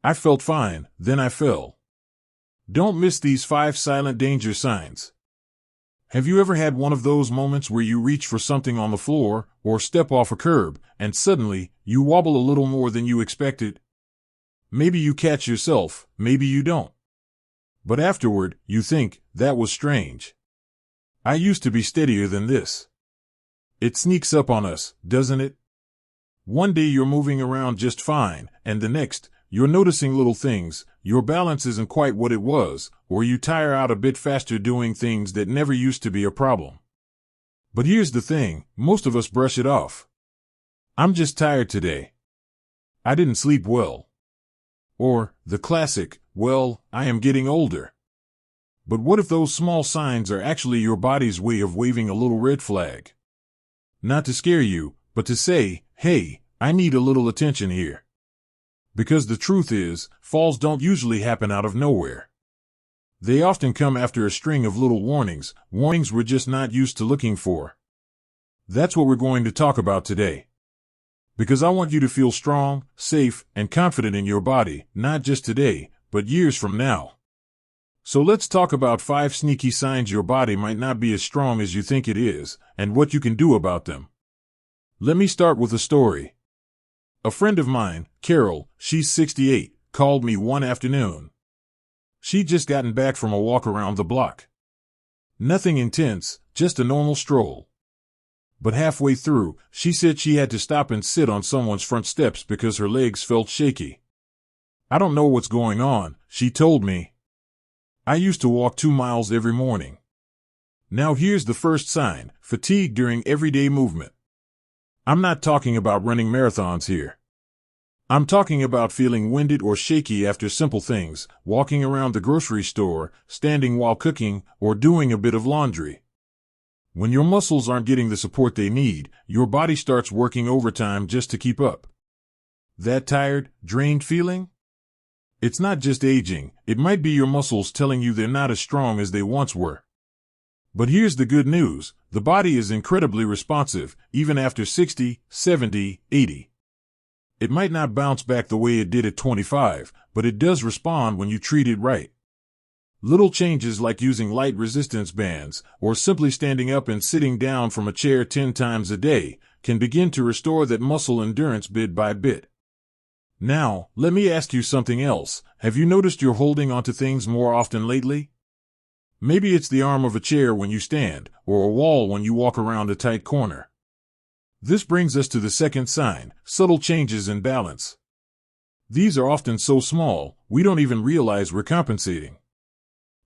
I felt fine, then I fell. Don't miss these 5 silent danger signs. Have you ever had one of those moments where you reach for something on the floor or step off a curb, and suddenly you wobble a little more than you expected? Maybe you catch yourself, maybe you don't. But afterward, you think, that was strange. I used to be steadier than this. It sneaks up on us, doesn't it? One day you're moving around just fine, and the next, you're noticing little things, your balance isn't quite what it was, or you tire out a bit faster doing things that never used to be a problem. But here's the thing, most of us brush it off. I'm just tired today. I didn't sleep well. Or, the classic, well, I am getting older. But what if those small signs are actually your body's way of waving a little red flag? Not to scare you, but to say, hey, I need a little attention here. Because the truth is, falls don't usually happen out of nowhere. They often come after a string of little warnings we're just not used to looking for. That's what we're going to talk about today. Because I want you to feel strong, safe, and confident in your body, not just today, but years from now. So let's talk about 5 sneaky signs your body might not be as strong as you think it is, and what you can do about them. Let me start with a story. A friend of mine, Carol, she's 68, called me one afternoon. She'd just gotten back from a walk around the block. Nothing intense, just a normal stroll. But halfway through, she said she had to stop and sit on someone's front steps because her legs felt shaky. I don't know what's going on, she told me. I used to walk 2 miles every morning. Now here's the first sign, fatigue during everyday movement. I'm not talking about running marathons here. I'm talking about feeling winded or shaky after simple things, walking around the grocery store, standing while cooking, or doing a bit of laundry. When your muscles aren't getting the support they need, your body starts working overtime just to keep up. That tired, drained feeling? It's not just aging, it might be your muscles telling you they're not as strong as they once were. But here's the good news, the body is incredibly responsive, even after 60, 70, 80. It might not bounce back the way it did at 25, but it does respond when you treat it right. Little changes like using light resistance bands, or simply standing up and sitting down from a chair 10 times a day, can begin to restore that muscle endurance bit by bit. Now, let me ask you something else. Have you noticed you're holding onto things more often lately? Maybe it's the arm of a chair when you stand, or a wall when you walk around a tight corner. This brings us to the second sign, subtle changes in balance. These are often so small, we don't even realize we're compensating.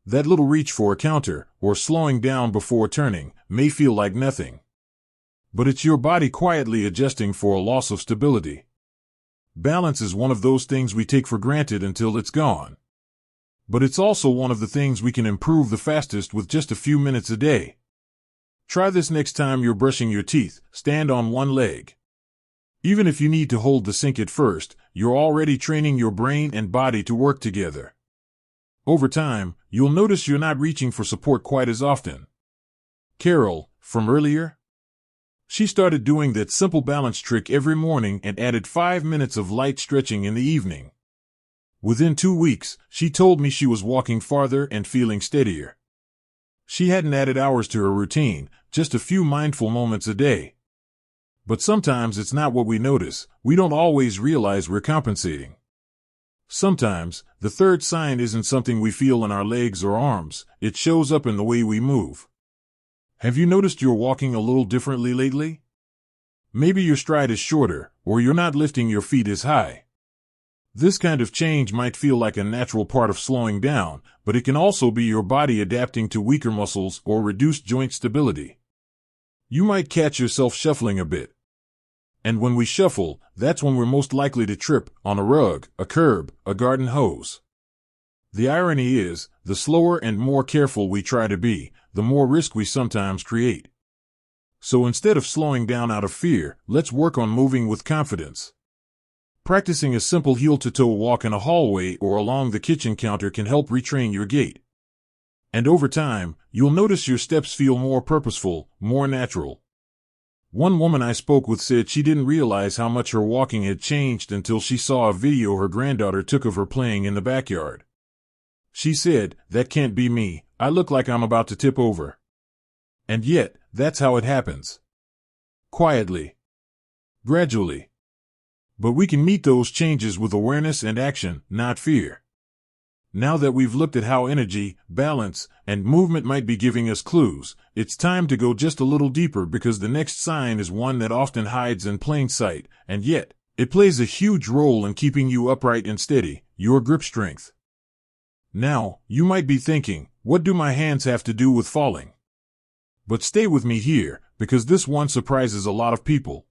That little reach for a counter, or slowing down before turning, may feel like nothing. But it's your body quietly adjusting for a loss of stability. Balance is one of those things we take for granted until it's gone. But it's also one of the things we can improve the fastest with just a few minutes a day. Try this next time you're brushing your teeth, stand on one leg. Even if you need to hold the sink at first, you're already training your brain and body to work together. Over time, you'll notice you're not reaching for support quite as often. Carol, from earlier? She started doing that simple balance trick every morning and added 5 minutes of light stretching in the evening. Within 2 weeks, she told me she was walking farther and feeling steadier. She hadn't added hours to her routine, just a few mindful moments a day. But sometimes it's not what we notice, we don't always realize we're compensating. Sometimes, the third sign isn't something we feel in our legs or arms, it shows up in the way we move. Have you noticed you're walking a little differently lately? Maybe your stride is shorter, or you're not lifting your feet as high. This kind of change might feel like a natural part of slowing down, but it can also be your body adapting to weaker muscles or reduced joint stability. You might catch yourself shuffling a bit. And when we shuffle, that's when we're most likely to trip on a rug, a curb, a garden hose. The irony is, the slower and more careful we try to be, the more risk we sometimes create. So instead of slowing down out of fear, let's work on moving with confidence. Practicing a simple heel-to-toe walk in a hallway or along the kitchen counter can help retrain your gait. And over time, you'll notice your steps feel more purposeful, more natural. One woman I spoke with said she didn't realize how much her walking had changed until she saw a video her granddaughter took of her playing in the backyard. She said, "That can't be me. I look like I'm about to tip over." And yet, that's how it happens. Quietly. Gradually. But we can meet those changes with awareness and action, not fear. Now that we've looked at how energy, balance, and movement might be giving us clues, it's time to go just a little deeper because the next sign is one that often hides in plain sight, and yet, it plays a huge role in keeping you upright and steady, your grip strength. Now, you might be thinking, what do my hands have to do with falling? But stay with me here, because this one surprises a lot of people.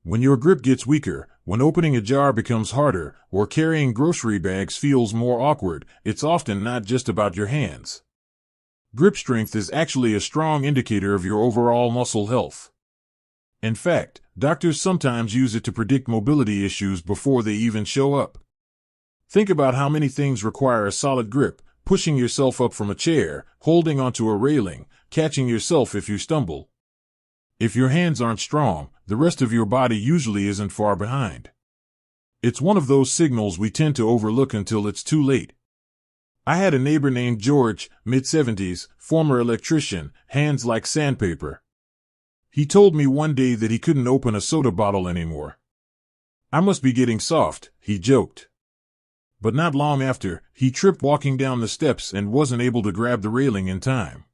When your grip gets weaker, when opening a jar becomes harder, or carrying grocery bags feels more awkward, it's often not just about your hands. Grip strength is actually a strong indicator of your overall muscle health. In fact, doctors sometimes use it to predict mobility issues before they even show up. Think about how many things require a solid grip: pushing yourself up from a chair, holding onto a railing, catching yourself if you stumble. If your hands aren't strong, the rest of your body usually isn't far behind. It's one of those signals we tend to overlook until it's too late. I had a neighbor named George, mid-70s, former electrician, hands like sandpaper. He told me one day that he couldn't open a soda bottle anymore. "I must be getting soft," he joked. But not long after, he tripped walking down the steps and wasn't able to grab the railing in time.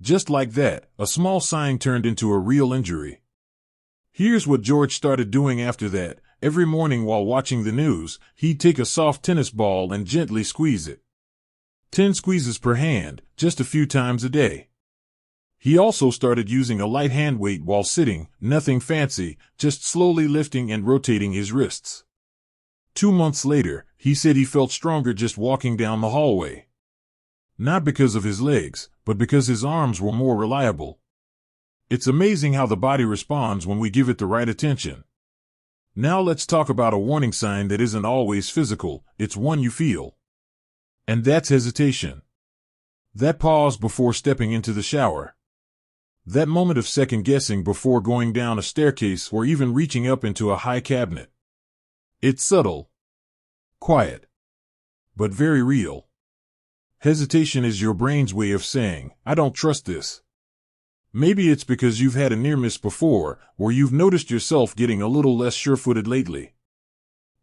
Just like that, a small sign turned into a real injury. Here's what George started doing after that. Every morning while watching the news, he'd take a soft tennis ball and gently squeeze it. 10 squeezes per hand, just a few times a day. He also started using a light hand weight while sitting, nothing fancy, just slowly lifting and rotating his wrists. 2 months later, he said he felt stronger just walking down the hallway. Not because of his legs, but because his arms were more reliable. It's amazing how the body responds when we give it the right attention. Now let's talk about a warning sign that isn't always physical, it's one you feel. And that's hesitation. That pause before stepping into the shower. That moment of second guessing before going down a staircase or even reaching up into a high cabinet. It's subtle. Quiet. But very real. Hesitation is your brain's way of saying, "I don't trust this." Maybe it's because you've had a near miss before, or you've noticed yourself getting a little less sure-footed lately.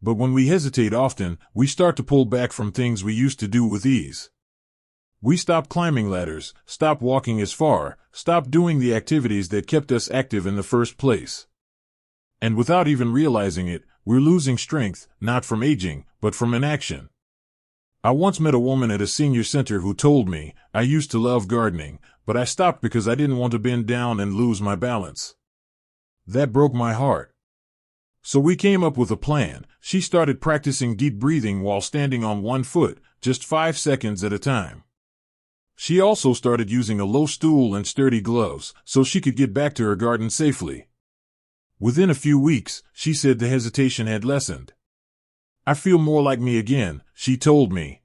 But when we hesitate often, we start to pull back from things we used to do with ease. We stop climbing ladders, stop walking as far, stop doing the activities that kept us active in the first place. And without even realizing it, we're losing strength, not from aging, but from inaction. I once met a woman at a senior center who told me, "I used to love gardening, but I stopped because I didn't want to bend down and lose my balance." That broke my heart. So we came up with a plan. She started practicing deep breathing while standing on one foot, just 5 seconds at a time. She also started using a low stool and sturdy gloves, so she could get back to her garden safely. Within a few weeks, she said the hesitation had lessened. "I feel more like me again," she told me.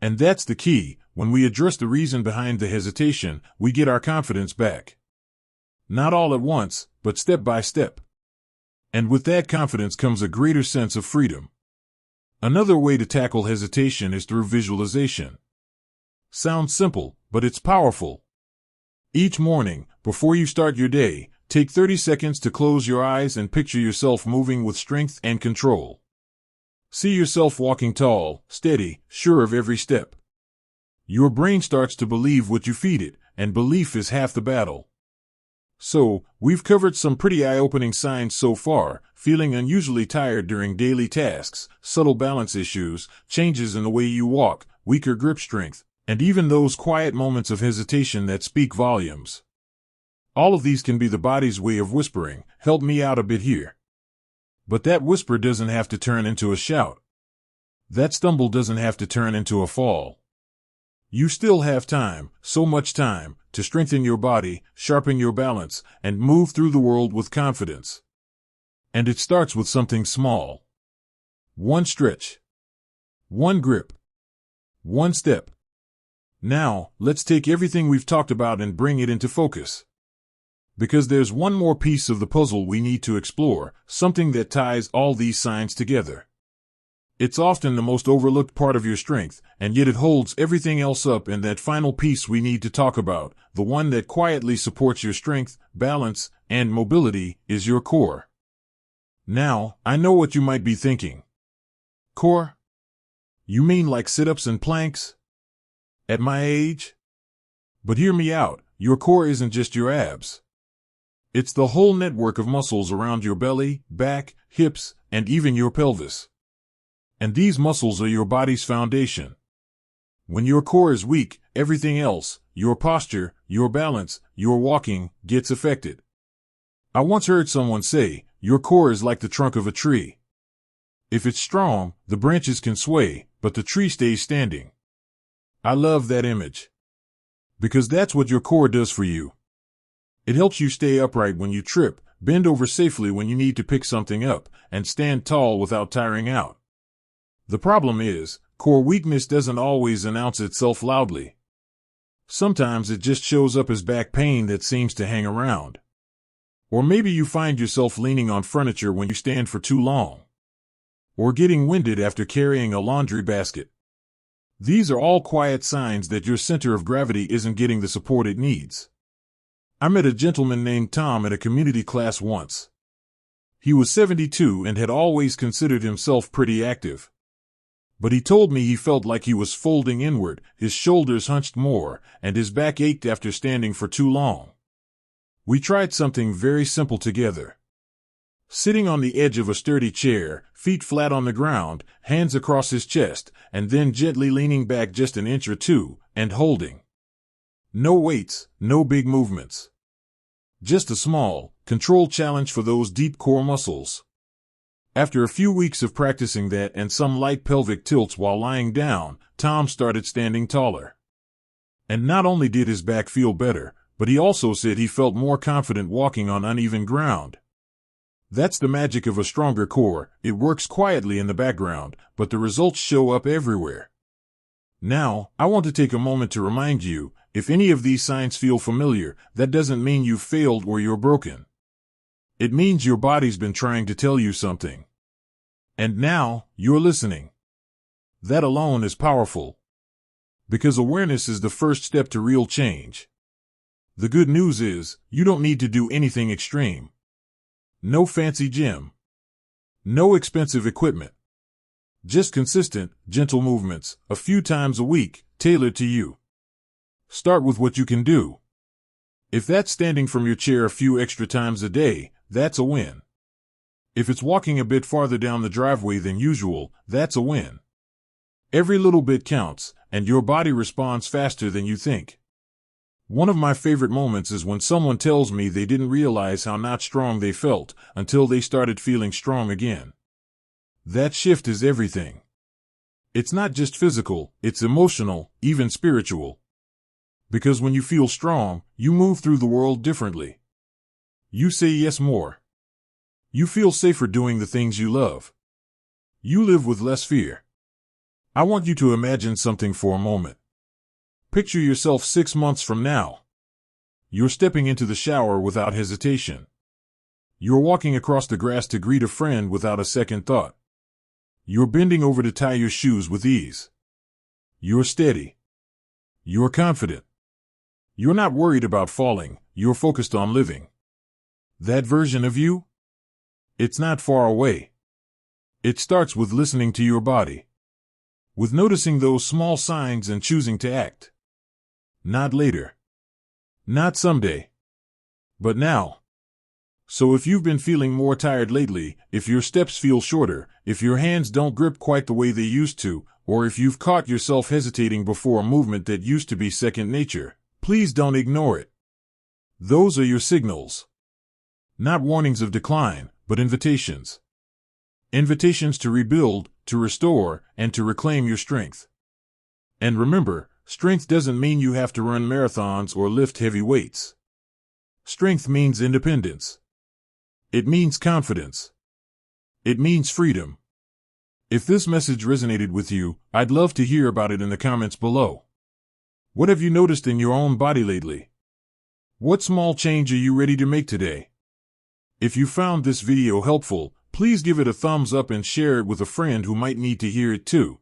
And that's the key. When we address the reason behind the hesitation, we get our confidence back. Not all at once, but step by step. And with that confidence comes a greater sense of freedom. Another way to tackle hesitation is through visualization. Sounds simple, but it's powerful. Each morning, before you start your day, take 30 seconds to close your eyes and picture yourself moving with strength and control. See yourself walking tall, steady, sure of every step. Your brain starts to believe what you feed it, and belief is half the battle. So, we've covered some pretty eye-opening signs so far: feeling unusually tired during daily tasks, subtle balance issues, changes in the way you walk, weaker grip strength, and even those quiet moments of hesitation that speak volumes. All of these can be the body's way of whispering, "Help me out a bit here." But that whisper doesn't have to turn into a shout. That stumble doesn't have to turn into a fall. You still have time, so much time, to strengthen your body, sharpen your balance, and move through the world with confidence. And it starts with something small. One stretch. One grip. One step. Now, let's take everything we've talked about and bring it into focus. Because there's one more piece of the puzzle we need to explore, something that ties all these signs together. It's often the most overlooked part of your strength, and yet it holds everything else up. And that final piece we need to talk about, the one that quietly supports your strength, balance, and mobility, is your core. Now, I know what you might be thinking. Core? You mean like sit-ups and planks? At my age? But hear me out, your core isn't just your abs. It's the whole network of muscles around your belly, back, hips, and even your pelvis. And these muscles are your body's foundation. When your core is weak, everything else, your posture, your balance, your walking, gets affected. I once heard someone say, your core is like the trunk of a tree. If it's strong, the branches can sway, but the tree stays standing. I love that image. Because that's what your core does for you. It helps you stay upright when you trip, bend over safely when you need to pick something up, and stand tall without tiring out. The problem is, core weakness doesn't always announce itself loudly. Sometimes it just shows up as back pain that seems to hang around. Or maybe you find yourself leaning on furniture when you stand for too long. Or getting winded after carrying a laundry basket. These are all quiet signs that your center of gravity isn't getting the support it needs. I met a gentleman named Tom at a community class once. He was 72 and had always considered himself pretty active. But he told me he felt like he was folding inward, his shoulders hunched more, and his back ached after standing for too long. We tried something very simple together. Sitting on the edge of a sturdy chair, feet flat on the ground, hands across his chest, and then gently leaning back just an inch or two, and holding. No weights, no big movements. Just a small, controlled challenge for those deep core muscles. After a few weeks of practicing that and some light pelvic tilts while lying down, Tom started standing taller. And not only did his back feel better, but he also said he felt more confident walking on uneven ground. That's the magic of a stronger core. It works quietly in the background, but the results show up everywhere. Now, I want to take a moment to remind you, if any of these signs feel familiar, that doesn't mean you've failed or you're broken. It means your body's been trying to tell you something. And now, you're listening. That alone is powerful. Because awareness is the first step to real change. The good news is, you don't need to do anything extreme. No fancy gym. No expensive equipment. Just consistent, gentle movements, a few times a week, tailored to you. Start with what you can do. If that's standing from your chair a few extra times a day, that's a win. If it's walking a bit farther down the driveway than usual, that's a win. Every little bit counts, and your body responds faster than you think. One of my favorite moments is when someone tells me they didn't realize how not strong they felt until they started feeling strong again. That shift is everything. It's not just physical, it's emotional, even spiritual. Because when you feel strong, you move through the world differently. You say yes more. You feel safer doing the things you love. You live with less fear. I want you to imagine something for a moment. Picture yourself 6 months from now. You're stepping into the shower without hesitation. You're walking across the grass to greet a friend without a second thought. You're bending over to tie your shoes with ease. You're steady. You're confident. You're not worried about falling, you're focused on living. That version of you? It's not far away. It starts with listening to your body. With noticing those small signs and choosing to act. Not later. Not someday. But now. So if you've been feeling more tired lately, if your steps feel shorter, if your hands don't grip quite the way they used to, or if you've caught yourself hesitating before a movement that used to be second nature, please don't ignore it. Those are your signals. Not warnings of decline, but invitations. Invitations to rebuild, to restore, and to reclaim your strength. And remember, strength doesn't mean you have to run marathons or lift heavy weights. Strength means independence. It means confidence. It means freedom. If this message resonated with you, I'd love to hear about it in the comments below. What have you noticed in your own body lately? What small change are you ready to make today? If you found this video helpful, please give it a thumbs up and share it with a friend who might need to hear it too.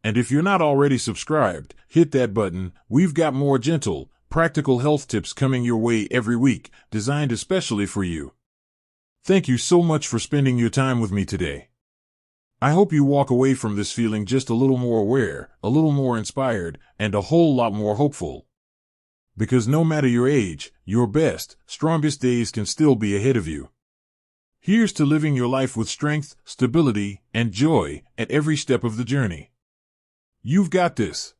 And if you're not already subscribed, hit that button. We've got more gentle, practical health tips coming your way every week, designed especially for you. Thank you so much for spending your time with me today. I hope you walk away from this feeling just a little more aware, a little more inspired, and a whole lot more hopeful. Because no matter your age, your best, strongest days can still be ahead of you. Here's to living your life with strength, stability, and joy at every step of the journey. You've got this.